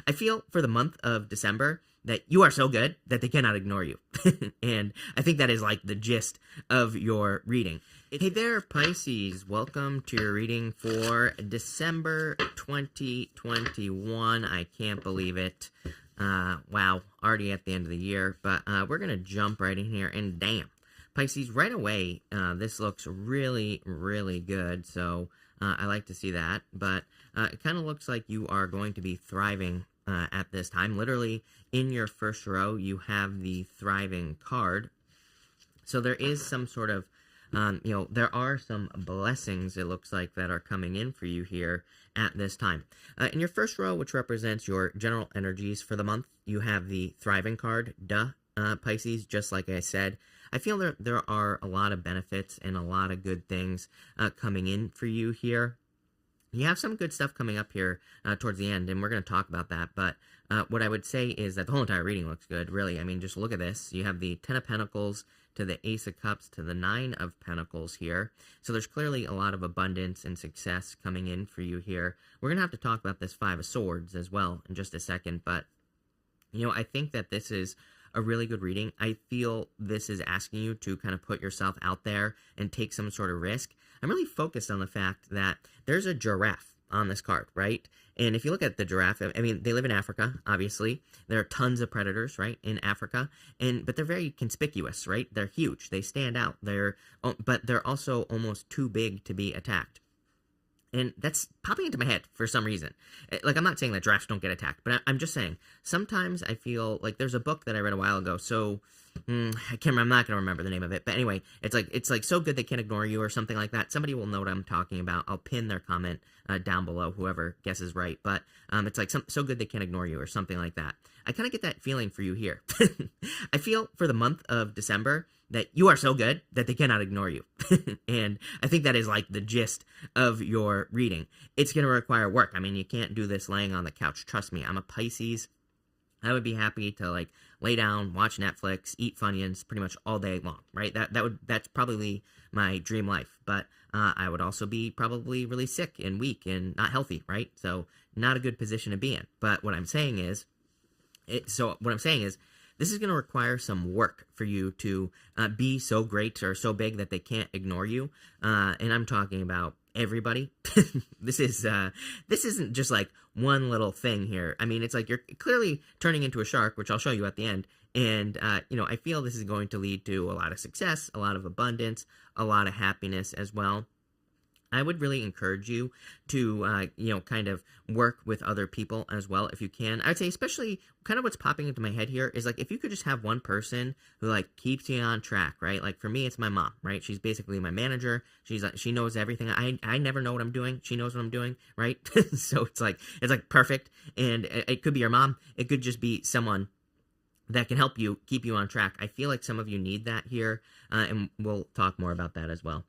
I feel for the month of December that you are so good that they cannot ignore you. And I think that is like the gist of your reading. Hey there, Pisces. Welcome to your reading for December 2021. I can't believe it. Wow, already at the end of the year. But we're going to jump right in here. And damn, Pisces, right away, this looks really, really good. So I like to see that. But it kind of looks like you are going to be thriving at this time. Literally, in your first row, you have the thriving card. So there is some sort of, there are some blessings, it looks like, that are coming in for you here at this time. In your first row, which represents your general energies for the month, you have the thriving card. Pisces, just like I said. I feel there are a lot of benefits and a lot of good things coming in for you here. You have some good stuff coming up here towards the end, and we're going to talk about that. But what I would say is that the whole entire reading looks good, really. I mean, just look at this. You have the Ten of Pentacles to the Ace of Cups to the Nine of Pentacles here. So there's clearly a lot of abundance and success coming in for you here. We're going to have to talk about this Five of Swords as well in just a second. But, I think that this is a really good reading. I feel this is asking you to kind of put yourself out there and take some sort of risk. I'm really focused on the fact that there's a giraffe on this card, right? And if you look at the giraffe, I mean, they live in Africa, obviously. There are tons of predators, right, in Africa, but they're very conspicuous, right? They're huge. They stand out. But they're also almost too big to be attacked. And that's popping into my head for some reason. Like, I'm not saying that giraffes don't get attacked, but I'm just saying, sometimes I feel like there's a book that I read a while ago, so I can't remember, I'm not going to remember the name of it, but anyway, it's like so good they can't ignore you or something like that. Somebody will know what I'm talking about. I'll pin their comment down below, whoever guesses right, but it's like so good they can't ignore you or something like that. I kind of get that feeling for you here. I feel for the month of December that you are so good that they cannot ignore you. And I think that is like the gist of your reading. It's going to require work. I mean, you can't do this laying on the couch. Trust me, I'm a Pisces. I would be happy to like lay down, watch Netflix, eat Funyuns pretty much all day long, right? That's probably my dream life. But I would also be probably really sick and weak and not healthy, right? So not a good position to be in. But what I'm saying is, this is going to require some work for you to be so great or so big that they can't ignore you. And I'm talking about everybody. This isn't just like one little thing here. I mean, it's like you're clearly turning into a shark, which I'll show you at the end. And, I feel this is going to lead to a lot of success, a lot of abundance, a lot of happiness as well. I would really encourage you to, kind of work with other people as well if you can. I would say especially kind of what's popping into my head here is like if you could just have one person who like keeps you on track, right? Like for me, it's my mom, right? She's basically my manager. She knows everything. I never know what I'm doing. She knows what I'm doing, right? So it's like perfect. And it could be your mom. It could just be someone that can help you keep you on track. I feel like some of you need that here, and we'll talk more about that as well.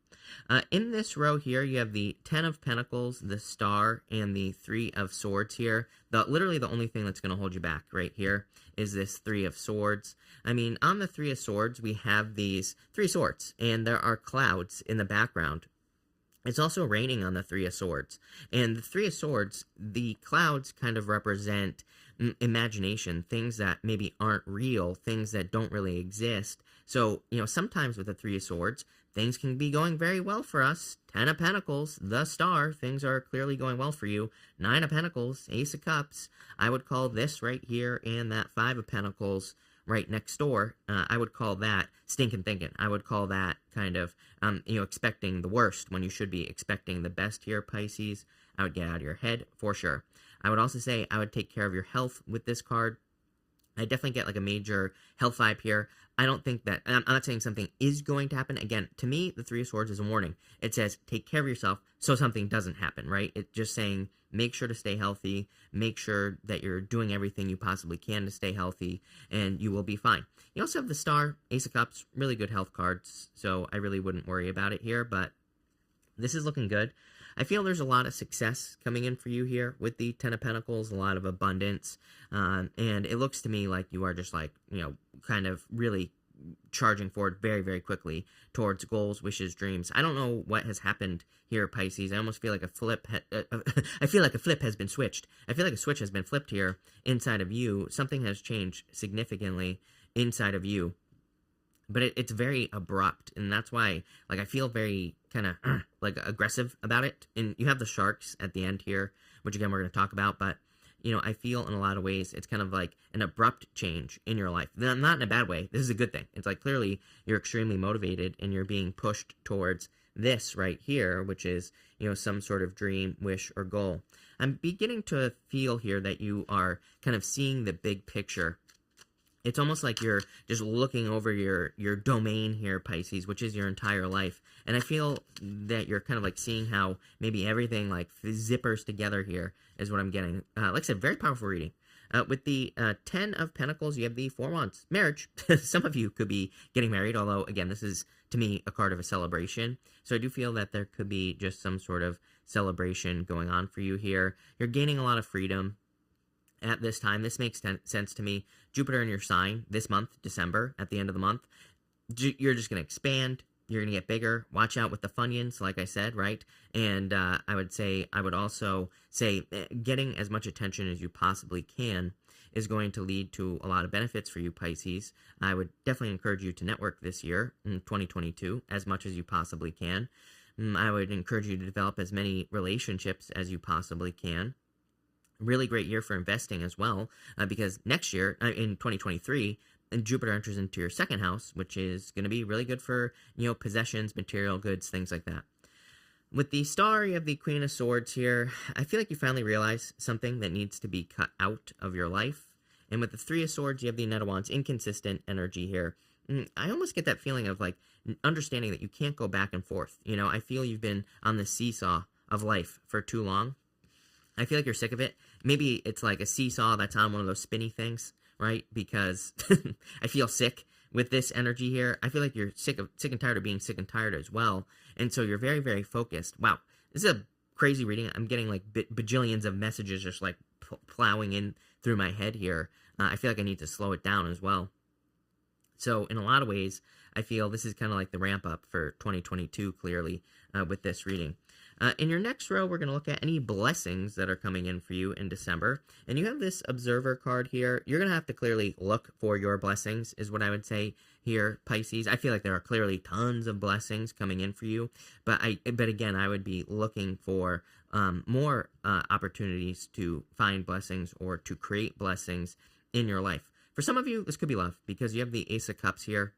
In this row here, you have the Ten of Pentacles, the Star, and the Three of Swords here. Literally the only thing that's going to hold you back right here is this Three of Swords. I mean, on the Three of Swords, we have these three swords, and there are clouds in the background. It's also raining on the Three of Swords. And the Three of Swords, the clouds kind of represent imagination, things that maybe aren't real, things that don't really exist. So, sometimes with the Three of Swords, things can be going very well for us. Ten of Pentacles, the Star, things are clearly going well for you. Nine of Pentacles, Ace of Cups. I would call this right here and that Five of Pentacles right next door. I would call that stinking thinking. I would call that kind of, expecting the worst when you should be expecting the best here, Pisces. I would get out of your head for sure. I would also say I would take care of your health with this card. I definitely get like a major health vibe here. I don't think that, I'm not saying something is going to happen. Again, to me, the Three of Swords is a warning. It says, take care of yourself so something doesn't happen, right? It's just saying, make sure to stay healthy, make sure that you're doing everything you possibly can to stay healthy, and you will be fine. You also have the Star, Ace of Cups, really good health cards, so I really wouldn't worry about it here, but this is looking good. I feel there's a lot of success coming in for you here with the Ten of Pentacles, a lot of abundance, and it looks to me like you are just like, kind of really charging forward very, very quickly towards goals, wishes, dreams. I don't know what has happened here, Pisces. I almost feel like a flip. I feel like a flip has been switched. I feel like a switch has been flipped here inside of you. Something has changed significantly inside of you. But it's very abrupt, and that's why, like, I feel very kind of like aggressive about it. And you have the sharks at the end here, which again we're going to talk about. But I feel in a lot of ways it's kind of like an abrupt change in your life. Not in a bad way. This is a good thing. It's like clearly you're extremely motivated and you're being pushed towards this right here, which is some sort of dream, wish, or goal. I'm beginning to feel here that you are kind of seeing the big picture. It's almost like you're just looking over your domain here, Pisces, which is your entire life. And I feel that you're kind of like seeing how maybe everything like zippers together here is what I'm getting. Like I said, very powerful reading. With the 10 of Pentacles, you have the 4 Wands. Marriage. Some of you could be getting married, although, again, this is, to me, a card of a celebration. So I do feel that there could be just some sort of celebration going on for you here. You're gaining a lot of freedom at this time. This makes sense to me. Jupiter in your sign this month, December, at the end of the month, you're just going to expand. You're going to get bigger. Watch out with the Funyuns, like I said, right? And I would also say getting as much attention as you possibly can is going to lead to a lot of benefits for you, Pisces. I would definitely encourage you to network this year, in 2022, as much as you possibly can. I would encourage you to develop as many relationships as you possibly can. Really great year for investing as well, because next year, in 2023, Jupiter enters into your second house, which is going to be really good for, possessions, material goods, things like that. With the star, you have the Queen of Swords here. I feel like you finally realize something that needs to be cut out of your life. And with the Three of Swords, you have the Knight of Wands, inconsistent energy here. I almost get that feeling of like understanding that you can't go back and forth. I feel you've been on the seesaw of life for too long. I feel like you're sick of it. Maybe it's like a seesaw that's on one of those spinny things, right? Because I feel sick with this energy here. I feel like you're sick and tired of being sick and tired as well. And so you're very, very focused. Wow, this is a crazy reading. I'm getting like bajillions of messages just like plowing in through my head here. I feel like I need to slow it down as well. So in a lot of ways, I feel this is kind of like the ramp up for 2022, clearly, with this reading. In your next row, we're going to look at any blessings that are coming in for you in December. And you have this Observer card here. You're going to have to clearly look for your blessings, is what I would say here, Pisces. I feel like there are clearly tons of blessings coming in for you. But again, I would be looking for more opportunities to find blessings or to create blessings in your life. For some of you, this could be love, because you have the Ace of Cups here.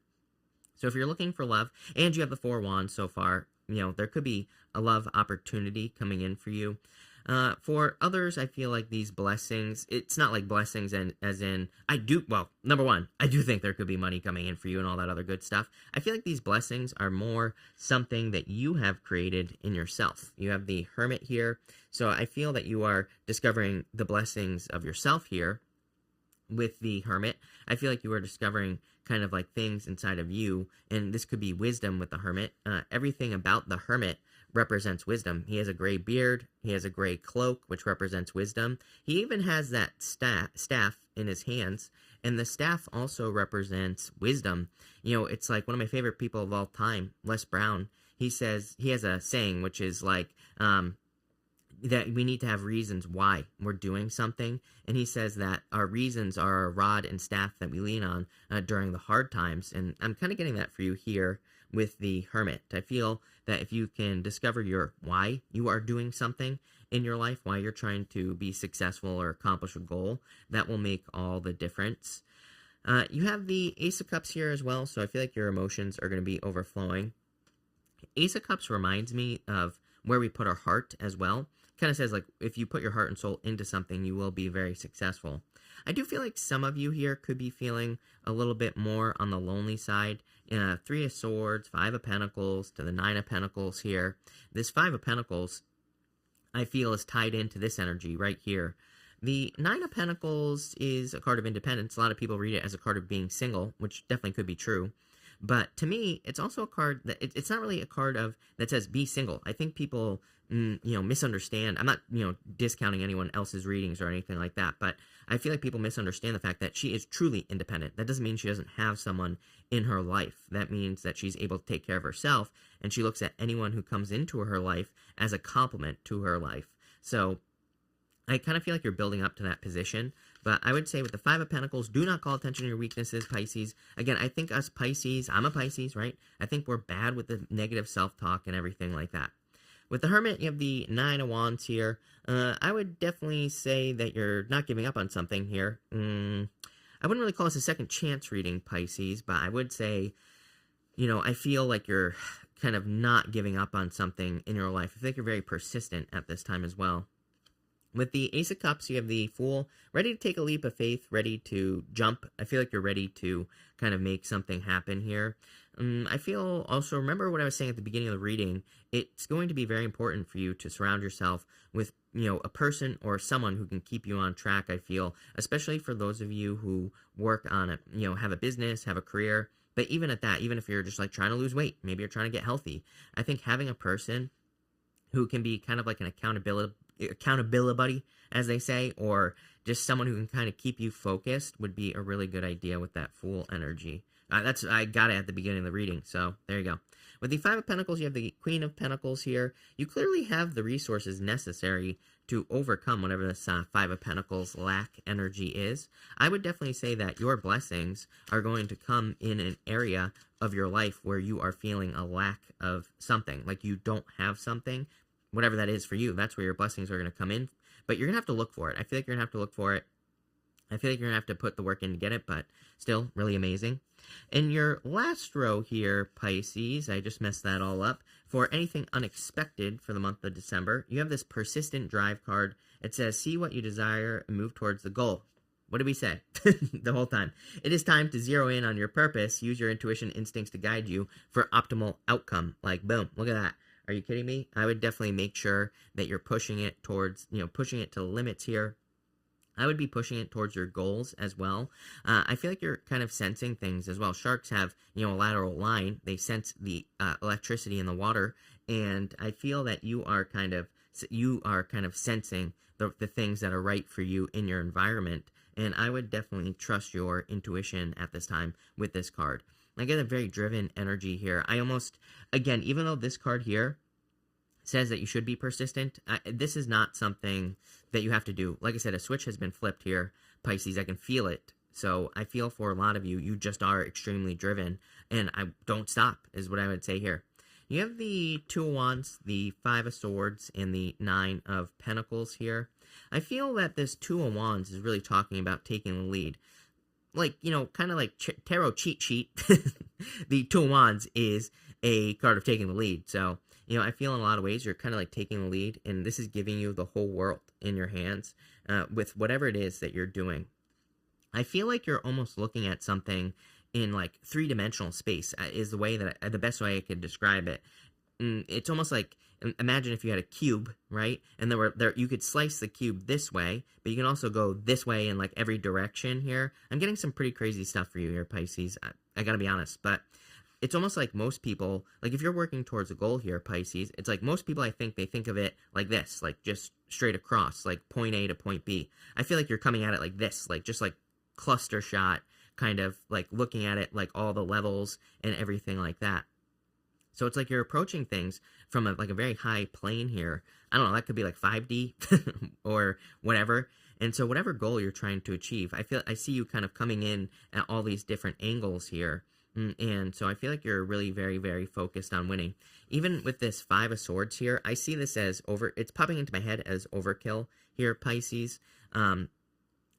So if you're looking for love, and you have the 4 Wands so far, there could be a love opportunity coming in for you. For others, I feel like these blessings, it's not like blessings as in, number one, I do think there could be money coming in for you and all that other good stuff. I feel like these blessings are more something that you have created in yourself. You have the Hermit here, so I feel that you are discovering the blessings of yourself here. With the Hermit, I feel like you are discovering kind of like things inside of you, and this could be wisdom with the Hermit. Everything about the Hermit represents wisdom. He has a gray beard, he has a gray cloak, which represents wisdom. He even has that staff in his hands, and the staff also represents wisdom. It's like one of my favorite people of all time, Les Brown. He says, he has a saying, which is like, that we need to have reasons why we're doing something. And he says that our reasons are a rod and staff that we lean on during the hard times. And I'm kind of getting that for you here with the Hermit. I feel that if you can discover your why you are doing something in your life, why you're trying to be successful or accomplish a goal, that will make all the difference. You have the Ace of Cups here as well, so I feel like your emotions are going to be overflowing. Ace of Cups reminds me of where we put our heart as well. Kind of says, like, if you put your heart and soul into something, you will be very successful. I do feel like some of you here could be feeling a little bit more on the lonely side. 3 of Swords, 5 of Pentacles to the 9 of Pentacles here. This 5 of Pentacles, I feel, is tied into this energy right here. The 9 of Pentacles is a card of independence. A lot of people read it as a card of being single, which definitely could be true. But to me, it's also a card that it's not really a card of that says be single. I think people misunderstand. I'm not, discounting anyone else's readings or anything like that, but I feel like people misunderstand the fact that she is truly independent. That doesn't mean she doesn't have someone in her life. That means that she's able to take care of herself, and she looks at anyone who comes into her life as a compliment to her life. So I kind of feel like you're building up to that position. But I would say with the Five of Pentacles, do not call attention to your weaknesses, Pisces. Again, I think us Pisces, I'm a Pisces, right? I think we're bad with the negative self-talk and everything like that. With the Hermit, you have the Nine of Wands here. I would definitely say that you're not giving up on something here. I wouldn't really call this a second chance reading, Pisces, but I would say, I feel like you're kind of not giving up on something in your life. I think you're very persistent at this time as well. With the Ace of Cups, you have the Fool, ready to take a leap of faith, ready to jump. I feel like you're ready to kind of make something happen here. I feel also, remember what I was saying at the beginning of the reading, it's going to be very important for you to surround yourself with, a person or someone who can keep you on track, I feel, especially for those of you who work on it, have a business, have a career. But even at that, even if you're just like trying to lose weight, maybe you're trying to get healthy, I think having a person who can be kind of like an accountability buddy, as they say, or just someone who can kind of keep you focused would be a really good idea with that Fool energy. I got it at the beginning of the reading, so there you go. With the Five of Pentacles, you have the Queen of Pentacles here. You clearly have the resources necessary to overcome whatever this Five of Pentacles lack energy is. I would definitely say that your blessings are going to come in an area of your life where you are feeling a lack of something, like you don't have something. Whatever that is for you, that's where your blessings are going to come in. But you're going to have to look for it. I feel like you're going to have to look for it. I feel like you're going to have to put the work in to get it, but still really amazing. In your last row here, Pisces, I just messed that all up. For anything unexpected for the month of December, you have this persistent drive card. It says, see what you desire and move towards the goal. What did we say the whole time? It is time to zero in on your purpose. Use your intuition instincts to guide you for optimal outcome. Like, boom, look at that. Are you kidding me? I would definitely make sure that you're pushing it towards, pushing it to the limits here. I would be pushing it towards your goals as well. I feel like you're kind of sensing things as well. Sharks have, a lateral line. They sense the electricity in the water, and I feel that you are kind of sensing the things that are right for you in your environment. And I would definitely trust your intuition at this time with this card. I get a very driven energy here. Again, even though this card here says that you should be persistent, this is not something that you have to do. Like I said, a switch has been flipped here, Pisces. I can feel it. So I feel for a lot of you, you just are extremely driven, and I don't stop is what I would say here. You have the Two of Wands, the Five of Swords, and the Nine of Pentacles here. I feel that this Two of Wands is really talking about taking the lead. Like, kind of like tarot cheat sheet. The Two of Wands is a card of taking the lead. So, I feel in a lot of ways you're kind of like taking the lead, and this is giving you the whole world in your hands with whatever it is that you're doing. I feel like you're almost looking at something in like three-dimensional space is the best way I could describe it. It's almost like, imagine if you had a cube, right? And you could slice the cube this way, but you can also go this way in like every direction here. I'm getting some pretty crazy stuff for you here, Pisces. I gotta be honest, but it's almost like most people, like if you're working towards a goal here, Pisces, it's like most people, they think of it like this, like just straight across, like point A to point B. I feel like you're coming at it like this, like just like cluster shot, kind of like looking at it like all the levels and everything like that. So it's like you're approaching things from a very high plane here. I don't know, that could be like 5D or whatever. And so whatever goal you're trying to achieve, I see you kind of coming in at all these different angles here. And so I feel like you're really very, very focused on winning. Even with this Five of Swords here, I see this as it's popping into my head as overkill here, Pisces. Again,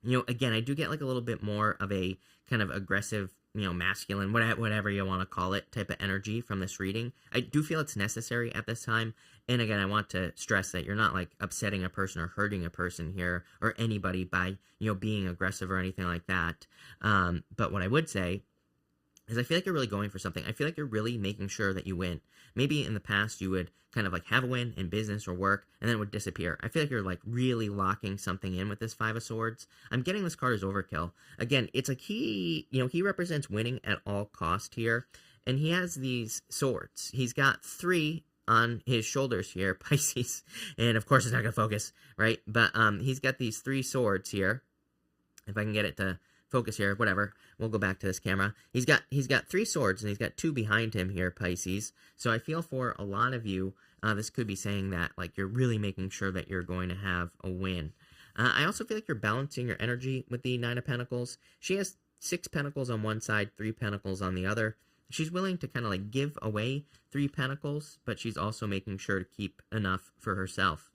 I do get like a little bit more of a kind of aggressive, masculine, whatever you want to call it, type of energy from this reading. I do feel it's necessary at this time. And again, I want to stress that you're not like upsetting a person or hurting a person here or anybody by, being aggressive or anything like that. But what I would say is I feel like you're really going for something. I feel like you're really making sure that you win. Maybe in the past you would kind of like have a win in business or work, and then it would disappear. I feel like you're like really locking something in with this Five of Swords. I'm getting this card as overkill. Again, it's like he represents winning at all cost here, and he has these swords. He's got three on his shoulders here, Pisces. And of course, it's not going to focus, right? But he's got these 3 swords here. If I can get it to focus here, whatever. We'll go back to this camera. He's got 3 swords, and he's got 2 behind him here, Pisces. So I feel for a lot of you, this could be saying that, like, you're really making sure that you're going to have a win. I also feel like you're balancing your energy with the 9 of Pentacles. She has 6 pentacles on one side, 3 pentacles on the other. She's willing to kind of like give away 3 pentacles, but she's also making sure to keep enough for herself.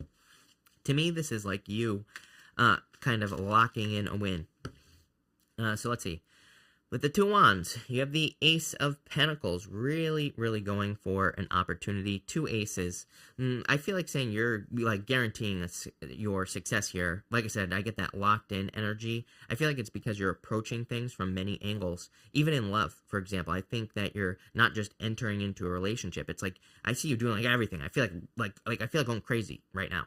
To me, this is like you kind of locking in a win. So let's see. With the 2 wands, you have the Ace of Pentacles, really, really going for an opportunity. 2 aces. I feel like saying you're like guaranteeing your success here. Like I said, I get that locked in energy. I feel like it's because you're approaching things from many angles. Even in love, for example, I think that you're not just entering into a relationship. It's like, I see you doing like everything. I feel like I feel like going crazy right now.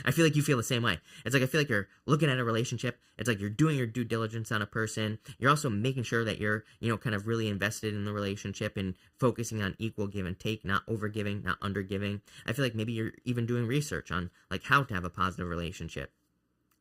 I feel like you feel the same way. It's like I feel like you're looking at a relationship. It's like you're doing your due diligence on a person. You're also making sure that you're, kind of really invested in the relationship and focusing on equal give and take, not over giving, not under giving. I feel like maybe you're even doing research on like how to have a positive relationship.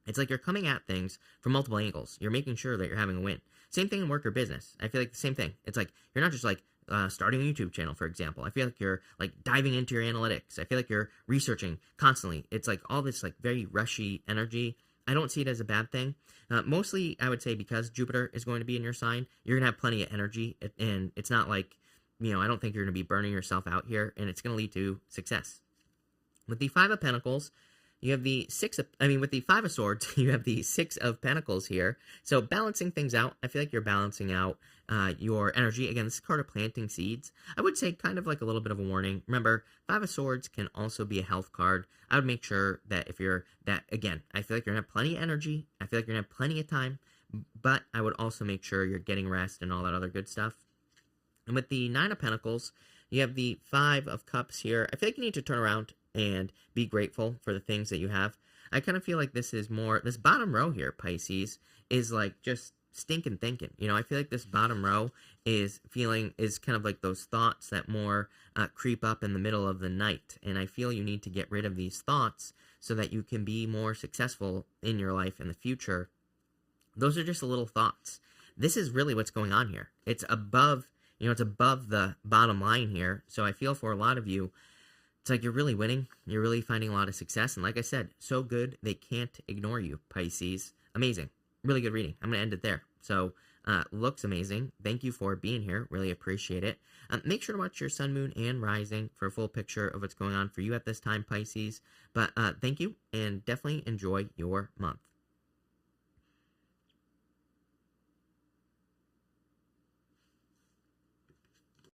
It's like you're coming at things from multiple angles. You're making sure that you're having a win. Same thing in work or business. I feel like the same thing. It's like you're not just like starting a YouTube channel, for example. I feel like you're like diving into your analytics. I feel like you're researching constantly. It's like all this like very rushy energy. I don't see it as a bad thing. Mostly, I would say because Jupiter is going to be in your sign, you're going to have plenty of energy. And it's not like, I don't think you're going to be burning yourself out here. And it's going to lead to success. With the 5 of Pentacles, you have the with the 5 of Swords, you have the 6 of Pentacles here. So balancing things out, I feel like you're balancing out your energy. Again, this is card of planting seeds. I would say kind of like a little bit of a warning. Remember, 5 of Swords can also be a health card. I would make sure that if you're again, I feel like you're going to have plenty of energy. I feel like you're going to have plenty of time. But I would also make sure you're getting rest and all that other good stuff. And with the 9 of Pentacles, you have the 5 of Cups here. I feel like you need to turn around and be grateful for the things that you have. I kind of feel like this is more, this bottom row here, Pisces, is like just stinking thinking. I feel like this bottom row is kind of like those thoughts that more creep up in the middle of the night. And I feel you need to get rid of these thoughts so that you can be more successful in your life in the future. Those are just the little thoughts. This is really what's going on here. It's above, it's above the bottom line here. So I feel for a lot of you, it's like you're really winning. You're really finding a lot of success. And like I said, so good, they can't ignore you, Pisces. Amazing. Really good reading. I'm going to end it there. So, looks amazing. Thank you for being here. Really appreciate it. Make sure to watch your sun, moon, and rising for a full picture of what's going on for you at this time, Pisces. But thank you, and definitely enjoy your month.